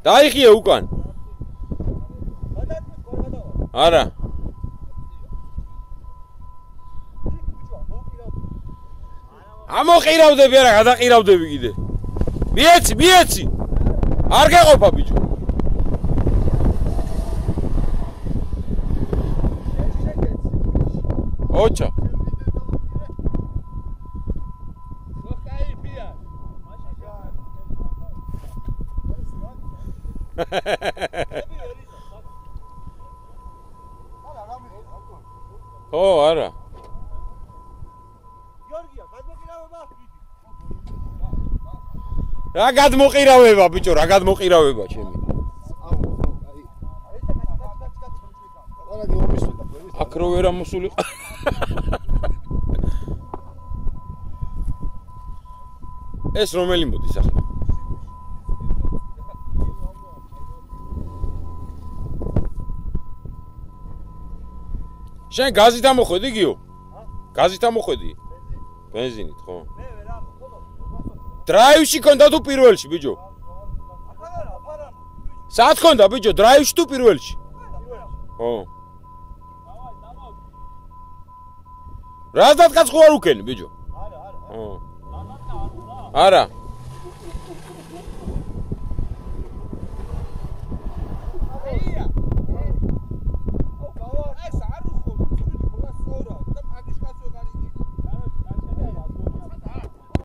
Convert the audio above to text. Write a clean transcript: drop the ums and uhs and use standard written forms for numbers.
დაიხია უკან. არა. ამოყირავდები არა, გადაყირავდები კიდე. მიეცი. არ გეყოფა ბიჭო. ოჩა. ო, არა. რა გადმოყირავება ბიჭო, რა გადმოყირავება ჩემი. აქ რო ვერ ამოსულიყო. ეს რომელი მოდის ახლა? შენ გაზით ამოხვედი გიო? გაზით ამოხვედი? ბენზინით, ხო? მე ვერ ამოხვედი. დრაივში კონდა თუ პირველში, ბიჭო? საათ კონდა, ბიჭო, დრაივში თუ პირველში? ხო. რაზდათ კაც ხო არ უკენი, ბიჭო? არა. ხო. არა.